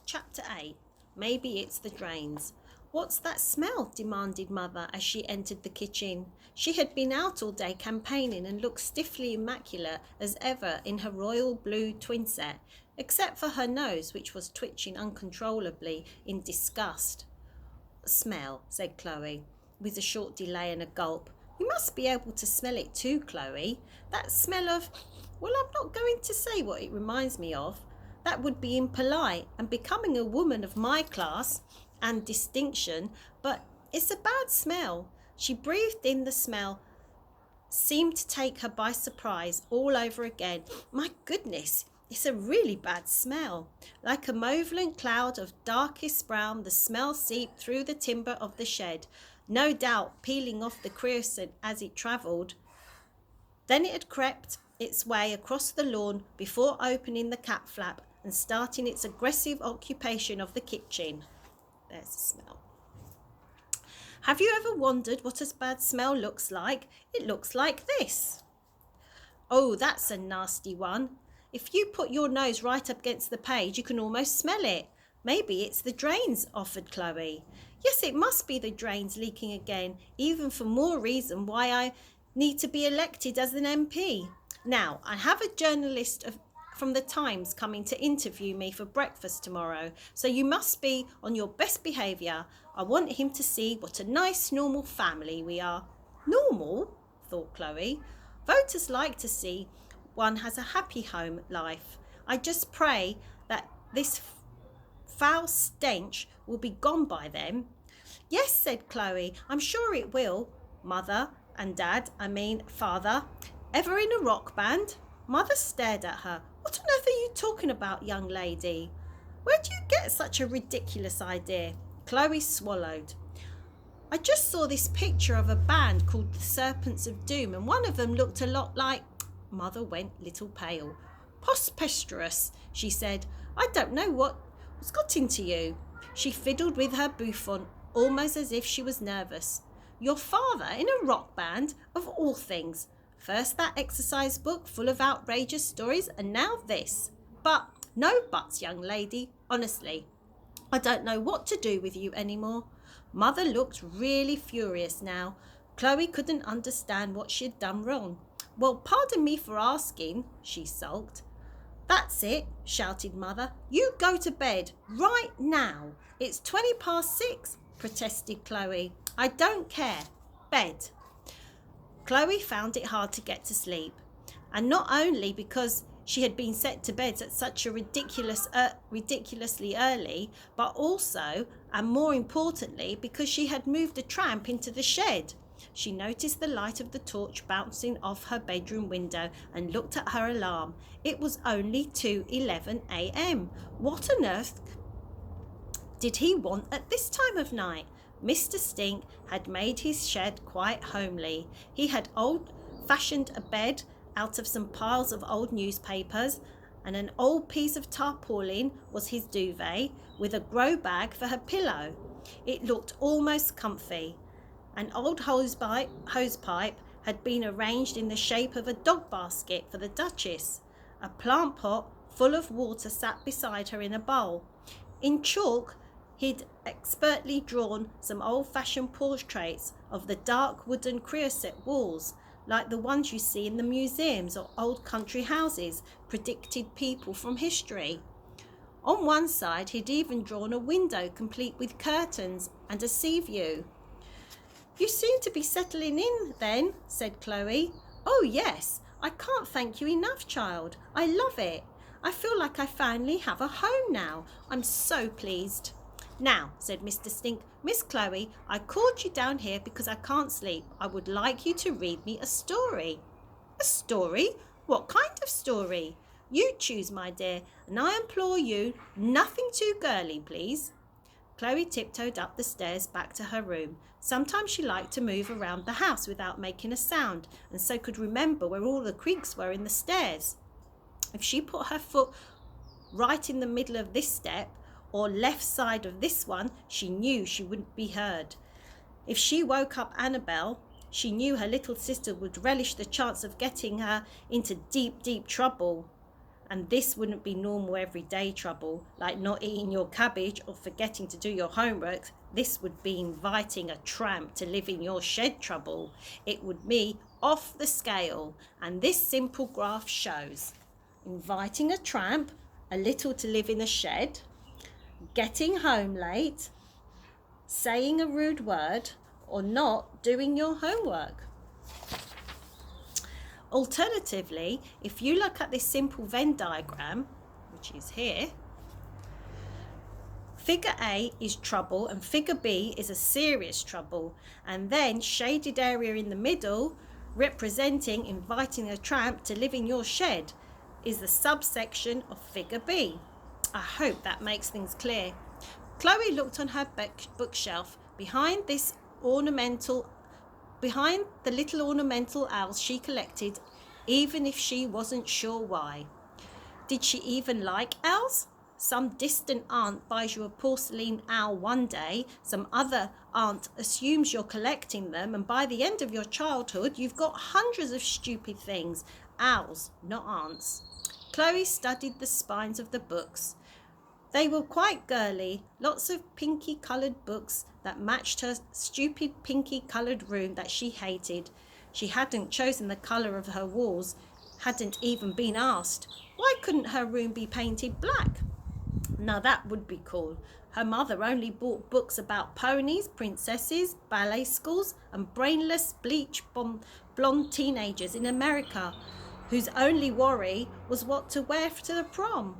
Chapter 8. Maybe it's the drains. What's that smell? Demanded Mother as she entered the kitchen. She had been out all day campaigning and looked stiffly immaculate as ever in her royal blue twin set, except for her nose, which was twitching uncontrollably in disgust. Smell, said Chloe, with a short delay and a gulp. You must be able to smell it too, Chloe. That smell of... Well, I'm not going to say what it reminds me of. That would be impolite and becoming a woman of my class and distinction, but it's a bad smell. She breathed in the smell, seemed to take her by surprise all over again. My goodness, it's a really bad smell. Like a malevolent cloud of darkest brown, the smell seeped through the timber of the shed, no doubt peeling off the creosote as it travelled. Then it had crept its way across the lawn before opening the cat flap and starting its aggressive occupation of the kitchen. There's the smell. Have you ever wondered what a bad smell looks like? It looks like this. Oh, that's a nasty one. If you put your nose right up against the page, you can almost smell it. Maybe it's the drains, offered Chloe. Yes, it must be the drains leaking again, even for more reason why I need to be elected as an MP. Now, I have a journalist from the Times coming to interview me for breakfast tomorrow, so you must be on your best behaviour. I want him to see what a nice, normal family we are. Normal? Thought Chloe. Voters like to see one has a happy home life. I just pray that this foul stench will be gone by then. Yes, said Chloe, I'm sure it will. Father. Ever in a rock band? Mother stared at her. What on earth are you talking about, young lady? Where do you get such a ridiculous idea? Chloe swallowed. I just saw this picture of a band called the Serpents of Doom, and one of them looked a lot like... Mother went little pale. Preposterous, she said. I don't know what's got into you. She fiddled with her bouffant, almost as if she was nervous. Your father in a rock band, of all things. First that exercise book full of outrageous stories, and now this. But no buts, young lady, honestly. I don't know what to do with you anymore. Mother looked really furious now. Chloe couldn't understand what she had done wrong. Well, pardon me for asking, she sulked. That's it, shouted Mother. You go to bed right now. It's 6:20, protested Chloe. I don't care. Bed. Chloe found it hard to get to sleep, and not only because she had been set to bed at such a ridiculously early, but also, and more importantly, because she had moved a tramp into the shed. She noticed the light of the torch bouncing off her bedroom window and looked at her alarm. It was only 2:11 a.m. What on earth did he want at this time of night? Mr. Stink had made his shed quite homely. He had old-fashioned a bed out of some piles of old newspapers, and an old piece of tarpaulin was his duvet, with a grow bag for her pillow. It looked almost comfy. An old hosepipe had been arranged in the shape of a dog basket for the Duchess. A plant pot full of water sat beside her in a bowl. In chalk, he'd expertly drawn some old-fashioned portraits of the dark wooden creosote walls, like the ones you see in the museums or old country houses, predicted people from history. On one side, he'd even drawn a window complete with curtains and a sea view. You seem to be settling in then, said Chloe. Oh yes, I can't thank you enough, child. I love it. I feel like I finally have a home now. I'm so pleased. Now, said Mr. Stink, Miss Chloe, I called you down here because I can't sleep. I would like you to read me a story. A story? What kind of story? You choose, my dear, and I implore you, nothing too girly, please. Chloe tiptoed up the stairs back to her room. Sometimes she liked to move around the house without making a sound, and so could remember where all the creaks were in the stairs. If she put her foot right in the middle of this step, or left side of this one, she knew she wouldn't be heard. If she woke up Annabel, she knew her little sister would relish the chance of getting her into deep, deep trouble. And this wouldn't be normal everyday trouble, like not eating your cabbage or forgetting to do your homework. This would be inviting a tramp to live in your shed trouble. It would be off the scale. And this simple graph shows inviting a tramp, a little to live in a shed, getting home late, saying a rude word, or not doing your homework. Alternatively, if you look at this simple Venn diagram, which is here, figure A is trouble and figure B is a serious trouble, and then shaded area in the middle, representing inviting a tramp to live in your shed, is the subsection of figure B. I hope that makes things clear. Chloe looked on her bookshelf. Behind the little ornamental owls she collected, even if she wasn't sure why. Did she even like owls? Some distant aunt buys you a porcelain owl one day, some other aunt assumes you're collecting them, and by the end of your childhood, you've got hundreds of stupid things. Owls, not aunts. Chloe studied the spines of the books. They were quite girly, lots of pinky coloured books that matched her stupid pinky coloured room that she hated. She hadn't chosen the colour of her walls, hadn't even been asked. Why couldn't her room be painted black? Now that would be cool. Her mother only bought books about ponies, princesses, ballet schools, and brainless bleach blonde teenagers in America, whose only worry was what to wear to the prom.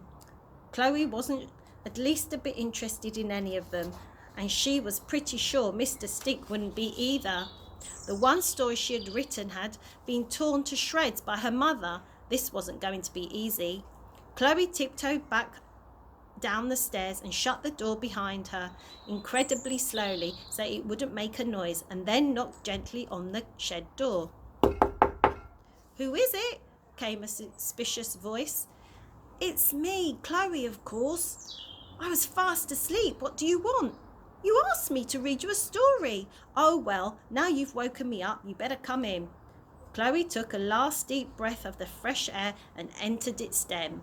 Chloe wasn't at least a bit interested in any of them, and she was pretty sure Mr. Stink wouldn't be either. The one story she had written had been torn to shreds by her mother. This wasn't going to be easy. Chloe tiptoed back down the stairs and shut the door behind her incredibly slowly so it wouldn't make a noise, and then knocked gently on the shed door. "Who is it?" came a suspicious voice. "It's me, Chloe, of course. I was fast asleep. What do you want?" "You asked me to read you a story." "Oh, well, now you've woken me up, you better come in." Chloe took a last deep breath of the fresh air and entered its den.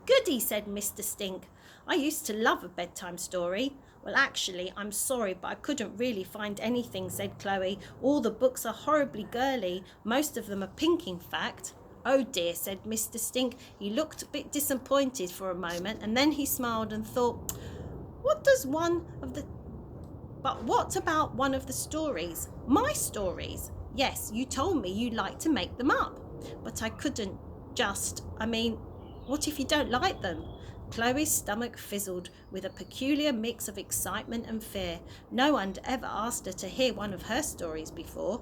"Goody," said Mr. Stink. "I used to love a bedtime story." "Well, actually, I'm sorry, but I couldn't really find anything," said Chloe. "All the books are horribly girly. Most of them are pink, in fact." "Oh dear," said Mr. Stink. He looked a bit disappointed for a moment, and then he smiled and thought, what about one of the stories? My stories? Yes, you told me you like to make them up. But I couldn't what if you don't like them?" Chloe's stomach fizzled with a peculiar mix of excitement and fear. No one had ever asked her to hear one of her stories before.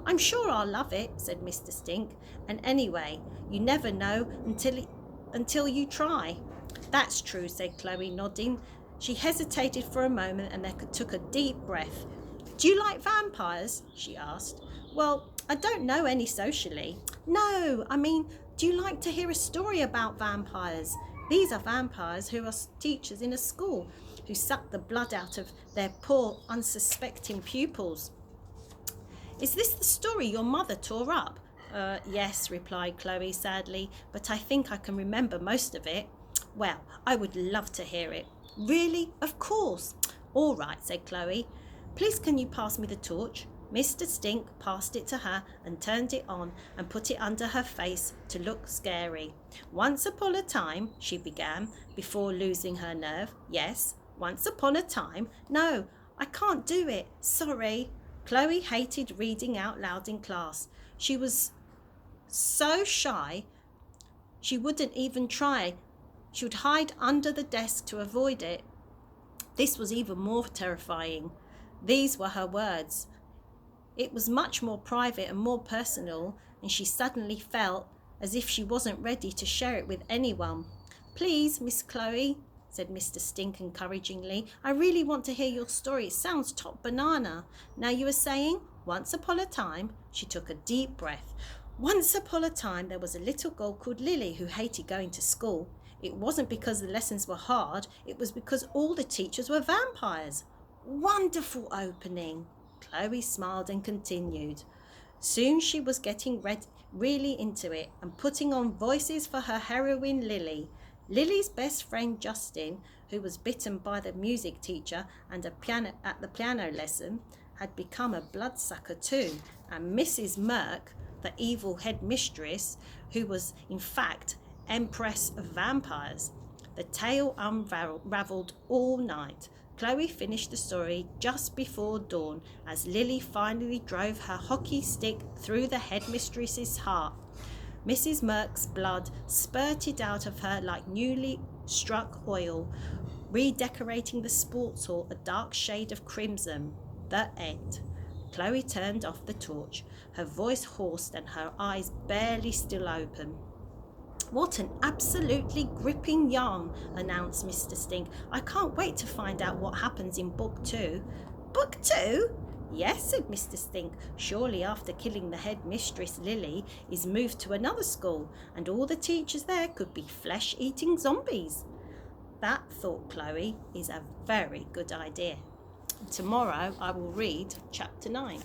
"I'm sure I'll love it," said Mr. Stink. "And anyway, you never know until you try." "That's true," said Chloe, nodding. She hesitated for a moment and then took a deep breath. "Do you like vampires?" she asked. "Well, I don't know any socially." "No, do you like to hear a story about vampires? These are vampires who are teachers in a school who suck the blood out of their poor, unsuspecting pupils." "Is this the story your mother tore up?" Yes," replied Chloe sadly, "but I think I can remember most of it." "Well, I would love to hear it." "Really? Of course." "All right," said Chloe. "Please can you pass me the torch?" Mr. Stink passed it to her and turned it on and put it under her face to look scary. "Once upon a time," she began, before losing her nerve. "Yes, once upon a time." "No, I can't do it. Sorry." Chloe hated reading out loud in class. She was so shy she wouldn't even try. She would hide under the desk to avoid it. This was even more terrifying. These were her words. It was much more private and more personal, and she suddenly felt as if she wasn't ready to share it with anyone. "Please, Miss Chloe," said Mr. Stink encouragingly, "I really want to hear your story. It sounds top banana. Now you were saying, once upon a time," she took a deep breath, "once upon a time there was a little girl called Lily who hated going to school. It wasn't because the lessons were hard, it was because all the teachers were vampires." "Wonderful opening." Chloe smiled and continued. Soon she was getting really into it and putting on voices for her heroine Lily. Lily's best friend Justin, who was bitten by the music teacher and at the piano lesson, had become a bloodsucker too, and Mrs. Merk, the evil headmistress, who was in fact Empress of Vampires. The tale unravelled all night. Chloe finished the story just before dawn as Lily finally drove her hockey stick through the headmistress's heart. Mrs. Merk's blood spurted out of her like newly struck oil, redecorating the sports hall a dark shade of crimson. The end. Chloe turned off the torch, her voice hoarse and her eyes barely still open. "What an absolutely gripping yarn," announced Mr. Stink. "I can't wait to find out what happens in Book 2. "Book 2? "Yes," said Mr. Stink. "Surely after killing the headmistress, Lily is moved to another school, and all the teachers there could be flesh-eating zombies." "That," thought Chloe, "is a very good idea. Tomorrow I will read chapter 9.